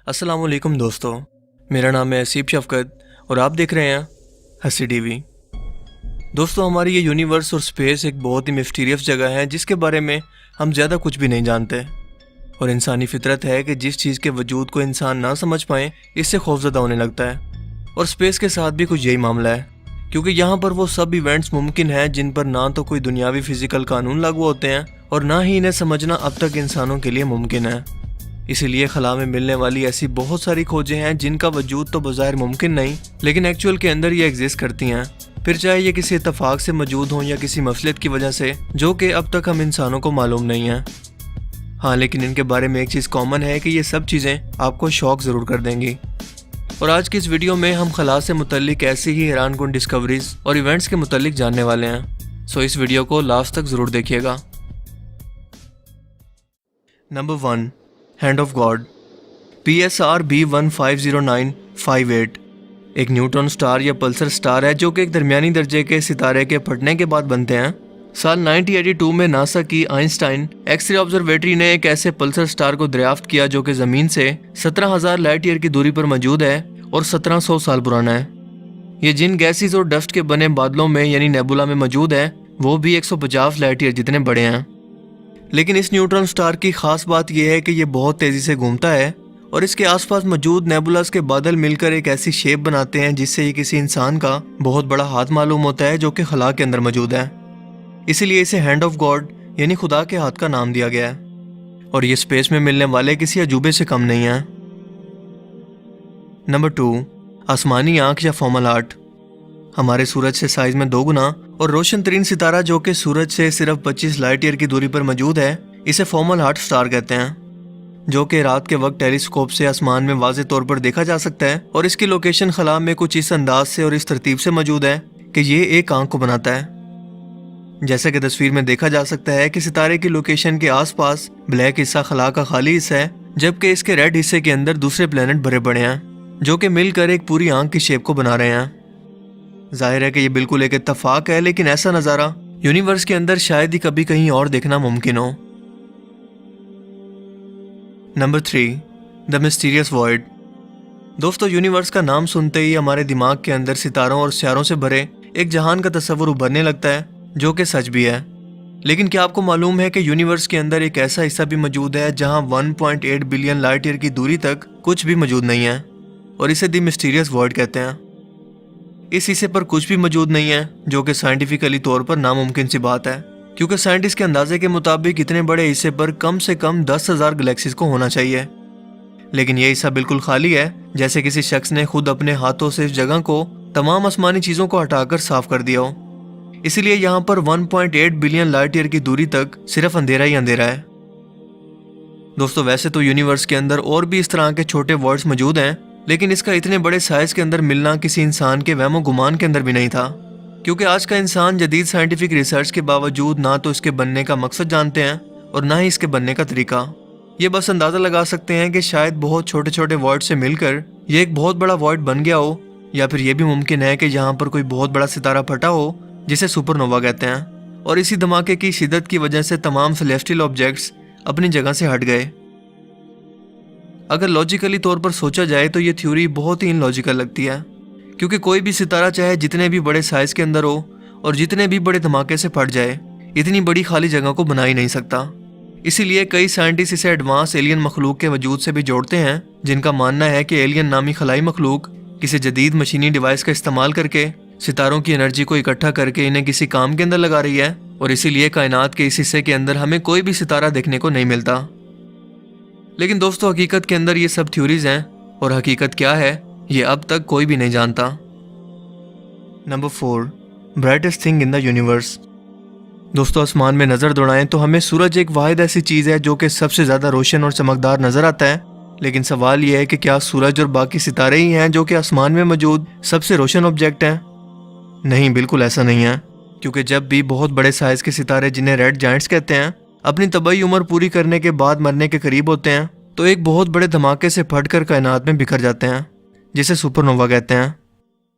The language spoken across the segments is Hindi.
अस्सलामुअलैकुम दोस्तों, मेरा नाम है असीब शफकत और आप देख रहे हैं हसी टीवी। दोस्तों, हमारी ये यूनिवर्स और स्पेस एक बहुत ही मिस्टीरियस जगह है जिसके बारे में हम ज़्यादा कुछ भी नहीं जानते। और इंसानी फितरत है कि जिस चीज़ के वजूद को इंसान ना समझ पाए इससे खौफजदा होने लगता है। और स्पेस के साथ भी कुछ यही मामला है, क्योंकि यहाँ पर वो सब इवेंट्स मुमकिन हैं जिन पर ना तो कोई दुनियावी फिजिकल कानून लागू होते हैं और ना ही इन्हें समझना अब तक इंसानों के लिए मुमकिन है। इसीलिए खला में मिलने वाली ऐसी बहुत सारी खोजें हैं जिनका वजूद तो बज़ाहिर मुमकिन नहीं, लेकिन एक्चुअल के अंदर ये एग्जिस्ट करती हैं, फिर चाहे ये किसी इत्तफाक से मौजूद हों या किसी मसलत की वजह से, जो कि अब तक हम इंसानों को मालूम नहीं है। हाँ, लेकिन इनके बारे में एक चीज़ कॉमन है कि ये सब चीज़ें आपको शौक ज़रूर कर देंगी। और आज की इस वीडियो में हम खला से मुतल्लिक ऐसी ही हैरानकुन डिस्कवरीज और इवेंट्स के मुतल्लिक जानने वाले हैं। सो इस वीडियो को लास्ट तक ज़रूर देखिएगा। Number 1, hand of God. PSR B150958 एक न्यूट्रॉन स्टार या पल्सर स्टार है जो कि एक दरमियानी दर्जे के सितारे के फटने के बाद बनते हैं। साल 1982 में नासा की आइंस्टाइन एक्सरे ऑब्जर्वेटरी ने एक ऐसे पल्सर स्टार को दरियाफ्त किया जो कि ज़मीन से 17,000 लाइट ईयर की दूरी पर मौजूद है और 1700 साल पुराना है। ये जिन गैसेस और डस्ट के बने बादलों में यानी नेबुला में मौजूद है वो भी 150 लाइट ईयर जितने बड़े हैं। लेकिन इस न्यूट्रॉन स्टार की खास बात यह है कि ये बहुत तेज़ी से घूमता है और इसके आसपास मौजूद नेबुलास के बादल मिलकर एक ऐसी शेप बनाते हैं जिससे ये किसी इंसान का बहुत बड़ा हाथ मालूम होता है जो कि खला के अंदर मौजूद है। इसीलिए इसे हैंड ऑफ गॉड यानी खुदा के हाथ का नाम दिया गया है। और ये स्पेस में मिलने वाले किसी अजूबे से कम नहीं है। नंबर 2, आसमानी आंख या फॉर्मल आर्ट। हमारे सूरज से साइज में 2 गुना और रोशन तरीन सितारा जो कि सूरज से सिर्फ 25 लाइट ईयर की दूरी पर मौजूद है, इसे फॉर्मल हार्ट स्टार कहते हैं, जो कि रात के वक्त टेलीस्कोप से आसमान में वाज़े तौर पर देखा जा सकता है। और इसकी लोकेशन खला में कुछ इस अंदाज से और इस तरतीब से मौजूद है कि ये एक आंख को बनाता है। जैसा कि तस्वीर में देखा जा सकता है कि सितारे की लोकेशन के आसपास ब्लैक हिस्सा खला का खाली हिस्सा है, जबकि इसके रेड हिस्से के अंदर दूसरे प्लेनेट भरे पड़े हैं जो कि मिलकर एक पूरी आंख की शेप को बना रहे हैं। जाहिर है कि ये बिल्कुल एक इत्तफाक है, लेकिन ऐसा नज़ारा यूनिवर्स के अंदर शायद ही कभी कहीं और देखना मुमकिन हो। Number 3, the mysterious void. दोस्तों, यूनिवर्स का नाम सुनते ही हमारे दिमाग के अंदर सितारों और स्यारों से भरे एक जहान का तस्वुर उभरने लगता है, जो कि सच भी है। लेकिन क्या आपको मालूम है कि यूनिवर्स के अंदर एक ऐसा हिस्सा भी मौजूद है जहां 1.8 बिलियन लाइट ईयर की दूरी तक कुछ भी मौजूद नहीं है, और इसे द मिस्टीरियस वॉइड कहते हैं। इस हिस्से पर कुछ भी मौजूद नहीं है, जो कि साइंटिफिकली तौर पर नामुमकिन सी बात है, क्योंकि साइंटिस्ट के अंदाजे के मुताबिक इतने बड़े हिस्से पर कम से कम 10,000 गैलेक्सीज को होना चाहिए। लेकिन यह हिस्सा बिल्कुल खाली है, जैसे किसी शख्स ने खुद अपने हाथों से इस जगह को तमाम आसमानी चीजों को हटाकर साफ कर दिया हो। इसीलिए यहाँ पर 1.8 बिलियन लाइट ईयर की दूरी तक सिर्फ अंधेरा ही अंधेरा है। दोस्तों, वैसे तो यूनिवर्स के अंदर और भी इस तरह के छोटे वर्ल्ड्स मौजूद हैं, लेकिन इसका इतने बड़े साइज के अंदर मिलना किसी इंसान के वहमो गुमान के अंदर भी नहीं था, क्योंकि आज का इंसान जदीद साइंटिफिक रिसर्च के बावजूद ना तो इसके बनने का मकसद जानते हैं और ना ही इसके बनने का तरीका। ये बस अंदाज़ा लगा सकते हैं कि शायद बहुत छोटे छोटे वॉइड से मिलकर ये एक बहुत बड़ा वॉइड बन गया हो, या फिर यह भी मुमकिन है कि यहाँ पर कोई बहुत बड़ा सितारा फटा हो जिसे सुपरनोवा कहते हैं, और इसी धमाके की शिद्दत की वजह से तमाम सेलेस्टियल ऑब्जेक्ट्स अपनी जगह से हट गए। अगर लॉजिकली तौर पर सोचा जाए तो ये थ्योरी बहुत ही इनलॉजिकल लगती है, क्योंकि कोई भी सितारा चाहे जितने भी बड़े साइज के अंदर हो और जितने भी बड़े धमाके से फट जाए, इतनी बड़ी खाली जगह को बना ही नहीं सकता। इसीलिए कई साइंटिस्ट इसे एडवांस एलियन मखलूक के वजूद से भी जोड़ते हैं, जिनका मानना है कि एलियन नामी खलाई मखलूक किसी जदीद मशीनी डिवाइस का इस्तेमाल करके सितारों की एनर्जी को इकट्ठा करके इन्हें किसी काम के अंदर लगा रही है, और इसीलिए कायनात के इस हिस्से के अंदर हमें कोई भी सितारा देखने को नहीं मिलता। लेकिन दोस्तों, हकीकत के अंदर ये सब थ्योरीज हैं, और हकीकत क्या है ये अब तक कोई भी नहीं जानता। Number 4, brightest thing in the universe. दोस्तों, आसमान में नज़र दौड़ाएं तो हमें सूरज एक वाहिद ऐसी चीज़ है जो कि सबसे ज़्यादा रोशन और चमकदार नज़र आता है। लेकिन सवाल यह है कि क्या सूरज और बाकी सितारे ही हैं जो कि आसमान में मौजूद सबसे रोशन ऑब्जेक्ट हैं? नहीं, बिल्कुल ऐसा नहीं है, क्योंकि जब भी बहुत बड़े साइज के सितारे, जिन्हें रेड जायंट्स कहते हैं, अपनी तबाही उम्र पूरी करने के बाद मरने के करीब होते हैं, तो एक बहुत बड़े धमाके से फटकर कायनात में बिखर जाते हैं, जिसे सुपरनोवा कहते हैं।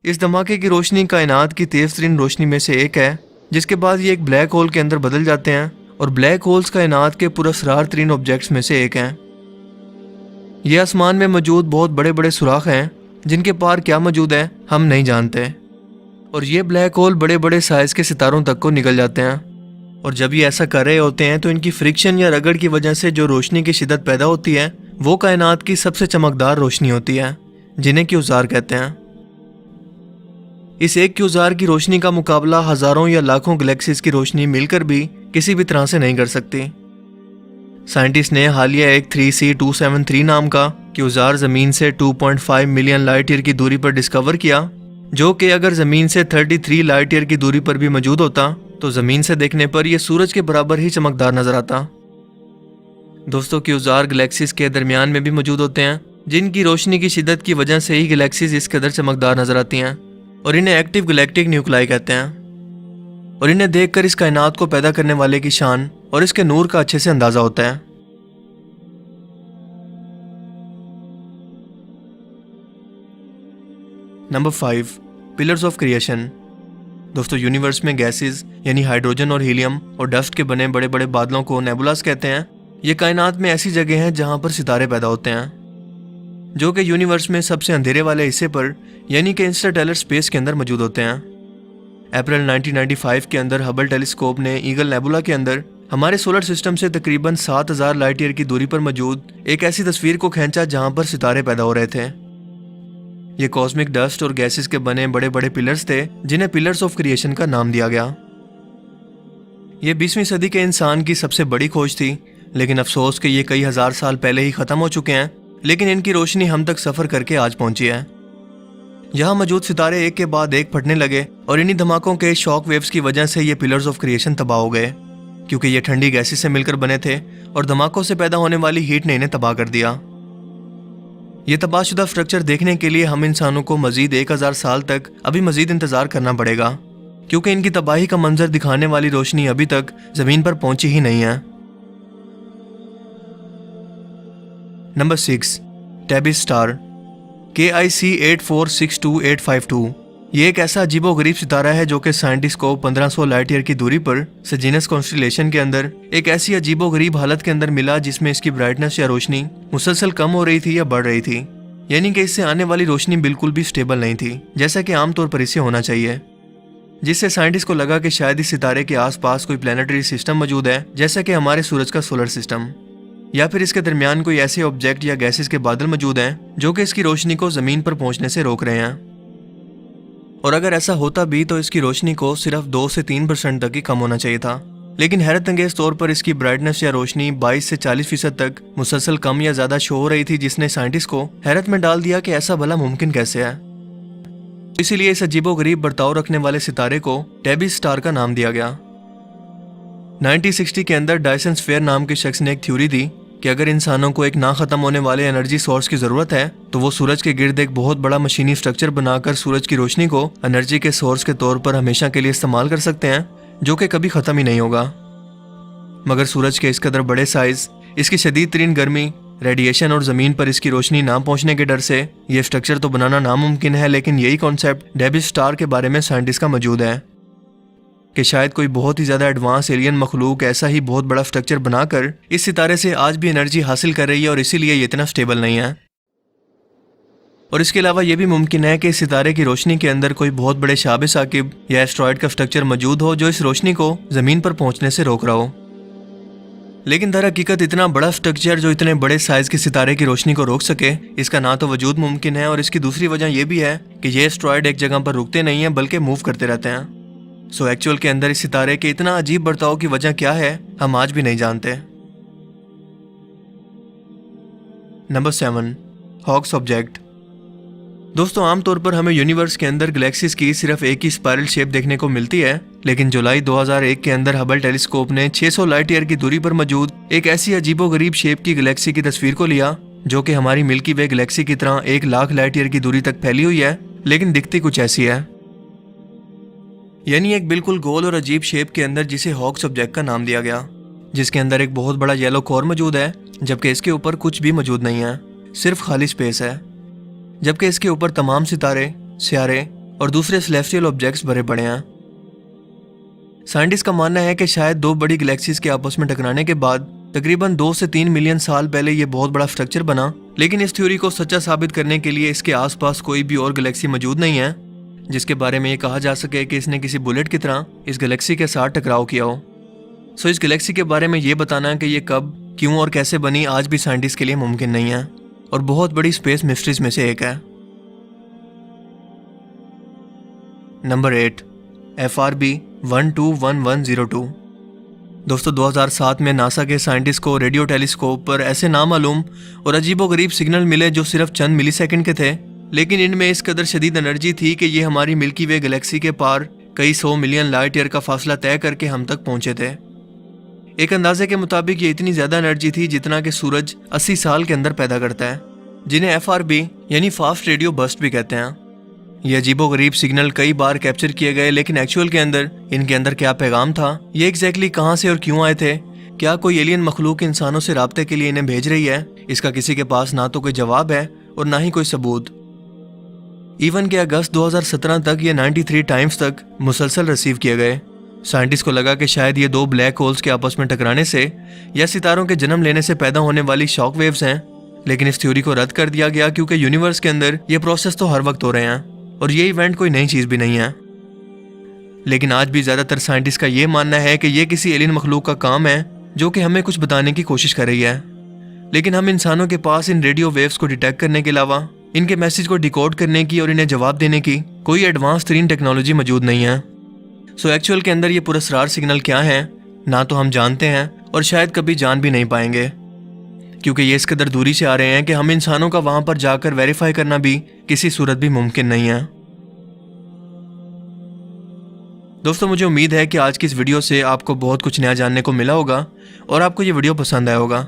इस धमाके की रोशनी कायनात की तेज तरीन रोशनी में से एक है, जिसके बाद ये एक ब्लैक होल के अंदर बदल जाते हैं, और ब्लैक होल्स कायनात के पुरअसरार तरीन ऑब्जेक्ट्स में से एक हैं। ये आसमान में मौजूद बहुत बड़े बड़े सुराख हैं जिनके पार क्या मौजूद है हम नहीं जानते। और ये ब्लैक होल बड़े बड़े साइज के सितारों तक को निकल जाते हैं। और जब ये ऐसा कर रहे होते हैं तो इनकी फ्रिक्शन या रगड़ की वजह से जो रोशनी की शिद्दत पैदा होती है वो कायनात की सबसे चमकदार रोशनी होती है, जिन्हें क्यूसार कहते हैं। इस एक क्यूसार की रोशनी का मुकाबला हजारों या लाखों गैलेक्सीज की रोशनी मिलकर भी किसी भी तरह से नहीं कर सकती। साइंटिस्ट ने हालिया एक 3C273 नाम का क्यूसार जमीन से 2.5 मिलियन लाइट ईयर की दूरी पर डिस्कवर किया, जो कि अगर जमीन से 33 लाइट ईयर की दूरी पर भी मौजूद होता तो जमीन से देखने पर यह सूरज के बराबर ही चमकदार नजर आता। दोस्तों, क्यूसार गैलेक्सीज के दरमियान में भी मौजूद होते हैं, जिनकी रोशनी की शिद्दत की वजह से ही गैलेक्सीज इस कदर चमकदार नजर आती हैं, और इन्हें एक्टिव गैलेक्टिक न्यूक्लाई कहते हैं। और इन्हें देखकर इस कायनात को पैदा करने वाले की शान और इसके नूर का अच्छे से अंदाजा होता है। Number 5, pillars of creation. दोस्तों, यूनिवर्स में गैसेस यानी हाइड्रोजन और हीलियम और डस्ट के बने बड़े बड़े बादलों को नेबुलास कहते हैं। ये कायनात में ऐसी जगह हैं जहां पर सितारे पैदा होते हैं, जो कि यूनिवर्स में सबसे अंधेरे वाले हिस्से पर यानी कि इंटरस्टेलर स्पेस के अंदर मौजूद होते हैं। अप्रैल 1995 के अंदर हबल टेलीस्कोप ने ईगल नेबुला के अंदर हमारे सोलर सिस्टम से तकरीबन 7000 लाइट ईयर की दूरी पर मौजूद एक ऐसी तस्वीर को खींचा जहां पर सितारे पैदा हो रहे थे। ये कॉस्मिक डस्ट और गैसेस के बने बड़े बड़े पिलर्स थे, जिन्हें पिलर्स ऑफ क्रिएशन का नाम दिया गया। ये 20वीं सदी के इंसान की सबसे बड़ी खोज थी, लेकिन अफसोस कि ये कई हजार साल पहले ही खत्म हो चुके हैं, लेकिन इनकी रोशनी हम तक सफर करके आज पहुंची है। यहाँ मौजूद सितारे एक के बाद एक फटने लगे और इन्हीं धमाकों के शॉक वेव्स की वजह से ये पिलर्स ऑफ क्रिएशन तबाह हो गए, क्योंकि ये ठंडी गैसेस से मिलकर बने थे और धमाकों से पैदा होने वाली हीट ने इन्हें तबाह कर दिया। ये तबाहशुदा स्ट्रक्चर देखने के लिए हम इंसानों को मजीद 1000 साल तक अभी मजीद इंतजार करना पड़ेगा, क्योंकि इनकी तबाही का मंजर दिखाने वाली रोशनी अभी तक जमीन पर पहुंची ही नहीं है। Number 6, Tabby's star KIC 8462852। ये एक ऐसा अजीबोगरीब सितारा है जो कि साइंटिस्ट को 1500 लाइट ईयर की दूरी पर सेजिनस कॉन्स्टेलेशन के अंदर एक ऐसी अजीबोगरीब हालत के अंदर मिला जिसमें इसकी ब्राइटनेस या रोशनी मुसलसल कम हो रही थी या बढ़ रही थी, यानी कि इससे आने वाली रोशनी बिल्कुल भी स्टेबल नहीं थी, जैसा कि आमतौर पर इसे होना चाहिए। जिससे साइंटिस्ट को लगा कि शायद इस सितारे के आसपास कोई प्लैनेटरी सिस्टम मौजूद है, जैसा कि हमारे सूरज का सोलर सिस्टम, या फिर इसके दरमियान कोई ऐसे ऑब्जेक्ट या गैसेस के बादल मौजूद हैं जो कि इसकी रोशनी को जमीन पर पहुंचने से रोक रहे हैं। और अगर ऐसा होता भी तो इसकी रोशनी को सिर्फ 2 से 3% तक ही कम होना चाहिए था, लेकिन हैरत अंगेज तौर पर इसकी ब्राइटनेस या रोशनी 22 से 40% तक मुसलसल कम या ज्यादा शो हो रही थी, जिसने साइंटिस्ट को हैरत में डाल दिया कि ऐसा भला मुमकिन कैसे है। इसीलिए इस अजीबोगरीब बर्ताव रखने वाले सितारे को टेबिस स्टार का नाम दिया गया। 1960 के अंदर डायसन स्फेयर नाम के शख्स ने एक थ्योरी दी कि अगर इंसानों को एक ना खत्म होने वाले एनर्जी सोर्स की जरूरत है तो वो सूरज के गिर्द एक बहुत बड़ा मशीनी स्ट्रक्चर बनाकर सूरज की रोशनी को एनर्जी के सोर्स के तौर पर हमेशा के लिए इस्तेमाल कर सकते हैं, जो कि कभी खत्म ही नहीं होगा। मगर सूरज के इस कदर बड़े साइज, इसकी शदीद तरीन गर्मी, रेडिएशन और जमीन पर इसकी रोशनी ना पहुंचने के डर से ये स्ट्रक्चर तो बनाना नामुमकिन है, लेकिन यही कॉन्सेप्ट टेबिस स्टार के बारे में साइंटिस्ट का मौजूद है कि शायद कोई बहुत ही ज्यादा एडवांस एलियन मखलूक ऐसा ही बहुत बड़ा स्ट्रक्चर बनाकर इस सितारे से आज भी एनर्जी हासिल कर रही है और इसीलिए ये इतना स्टेबल नहीं है। और इसके अलावा यह भी मुमकिन है कि इस सितारे की रोशनी के अंदर कोई बहुत बड़े शाब साकिब या एस्ट्रॉयड का स्ट्रक्चर मौजूद हो जो इस रोशनी को जमीन पर पहुंचने से रोक रहा हो। लेकिन दर हकीकत इतना बड़ा स्ट्रक्चर जो इतने बड़े साइज के सितारे की रोशनी को रोक सके, इसका ना तो वजूद मुमकिन है, और इसकी दूसरी वजह यह भी है कि ये एस्ट्रॉयड एक जगह पर रुकते नहीं है बल्कि मूव करते रहते हैं। सो एक्चुअल के अंदर इस सितारे के इतना अजीब बर्ताव की वजह क्या है हम आज भी नहीं जानते। नंबर 7, हॉक्स ऑब्जेक्ट। दोस्तों, आमतौर पर हमें यूनिवर्स के अंदर गैलेक्सीज की सिर्फ एक ही स्पाइरल शेप देखने को मिलती है, लेकिन जुलाई 2001 के अंदर हबल टेलीस्कोप ने 600 लाइट ईयर की दूरी पर मौजूद एक ऐसी अजीबोगरीब शेप की गैलेक्सी की तस्वीर को लिया जो कि हमारी मिल्की वे गैलेक्सी की तरह 1 लाख लाइट ईयर की दूरी तक फैली हुई है, लेकिन दिखती कुछ ऐसी है। यानी एक बिल्कुल गोल और अजीब शेप के अंदर जिसे हॉक्स ऑब्जेक्ट का नाम दिया गया, जिसके अंदर एक बहुत बड़ा येलो कोर मौजूद है, जबकि इसके ऊपर कुछ भी मौजूद नहीं है, सिर्फ खाली स्पेस है, जबकि इसके ऊपर तमाम सितारे, सियारे और दूसरे सेलेस्टियल ऑब्जेक्ट्स भरे पड़े हैं। साइंटिस्ट का मानना है कि शायद 2 बड़ी गैलेक्सीज के आपस में टकराने के बाद तकरीबन 2 से 3 मिलियन साल पहले ये बहुत बड़ा स्ट्रक्चर बना, लेकिन इस थ्योरी को सच्चा साबित करने के लिए इसके आसपास कोई भी और गैलेक्सी मौजूद नहीं है जिसके बारे में ये कहा जा सके कि इसने किसी बुलेट की तरह इस गैलेक्सी के साथ टकराव किया हो। सो इस गैलेक्सी के बारे में ये बताना कि ये कब, क्यों और कैसे बनी आज भी साइंटिस्ट के लिए मुमकिन नहीं है और बहुत बड़ी स्पेस मिस्ट्रीज में से एक है। Number 8, FRB 121102। दोस्तों 2007 में नासा के साइंटिस्ट को रेडियो टेलीस्कोप पर ऐसे नामालूम और अजीबोगरीब सिग्नल मिले जो सिर्फ चंद मिलीसेकंड के थे, लेकिन इनमें इस कदर शदीद एनर्जी थी कि ये हमारी मिल्की वे गैलेक्सी के पार कई 100 मिलियन लाइट ईयर का फासला तय करके हम तक पहुंचे थे। एक अंदाजे के मुताबिक ये इतनी ज्यादा एनर्जी थी जितना कि सूरज 80 साल के अंदर पैदा करता है, जिन्हें FRB यानी फास्ट रेडियो बर्स्ट भी कहते हैं। ये अजीबोगरीब सिग्नल कई बार कैप्चर किए गए, लेकिन एक्चुअल के अंदर इनके अंदर क्या पैगाम था, ये एग्जैक्टली कहाँ से और क्यों आए थे, क्या कोई एलियन मखलूक इंसानों से राब्ते के लिए इन्हें भेज रही है, इसका किसी के पास ना तो कोई जवाब है और ना ही कोई सबूत। इवन के अगस्त 2017 तक ये 93 टाइम्स तक मुसलसल रिसीव किए गए। साइंटिस्ट को लगा कि शायद ये 2 ब्लैक होल्स के आपस में टकराने से या सितारों के जन्म लेने से पैदा होने वाली शॉक वेव्स हैं, लेकिन इस थ्योरी को रद्द कर दिया गया क्योंकि यूनिवर्स के अंदर ये प्रोसेस तो हर वक्त हो रहे हैं और ये इवेंट कोई नई चीज भी नहीं है। लेकिन आज भी ज्यादातर साइंटिस्ट का ये मानना है कि ये किसी एलियन मखलूक का काम है जो कि हमें कुछ बताने की कोशिश कर रही है, लेकिन हम इंसानों के पास इन रेडियो वेव्स को डिटेक्ट करने के अलावा इनके मैसेज को डिकोड करने की और इन्हें जवाब देने की कोई एडवांस तरीन टेक्नोलॉजी मौजूद नहीं है। सो एक्चुअल के अंदर ये पुरस्कार सिग्नल क्या है ना तो हम जानते हैं और शायद कभी जान भी नहीं पाएंगे, क्योंकि ये इस कदर दूरी से आ रहे हैं कि हम इंसानों का वहां पर जाकर वेरीफाई करना भी किसी सूरत भी मुमकिन नहीं है। दोस्तों मुझे उम्मीद है कि आज की इस वीडियो से आपको बहुत कुछ नया जानने को मिला होगा और आपको ये वीडियो पसंद आया होगा।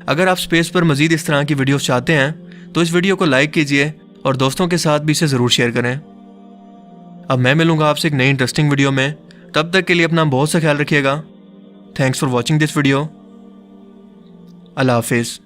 अगर आप स्पेस पर मजीद इस तरह की वीडियोस चाहते हैं तो इस वीडियो को लाइक कीजिए और दोस्तों के साथ भी इसे ज़रूर शेयर करें। अब मैं मिलूंगा आपसे एक नई इंटरेस्टिंग वीडियो में, तब तक के लिए अपना बहुत सा ख्याल रखिएगा। Thanks for watching this video. अल्लाह हाफिज़।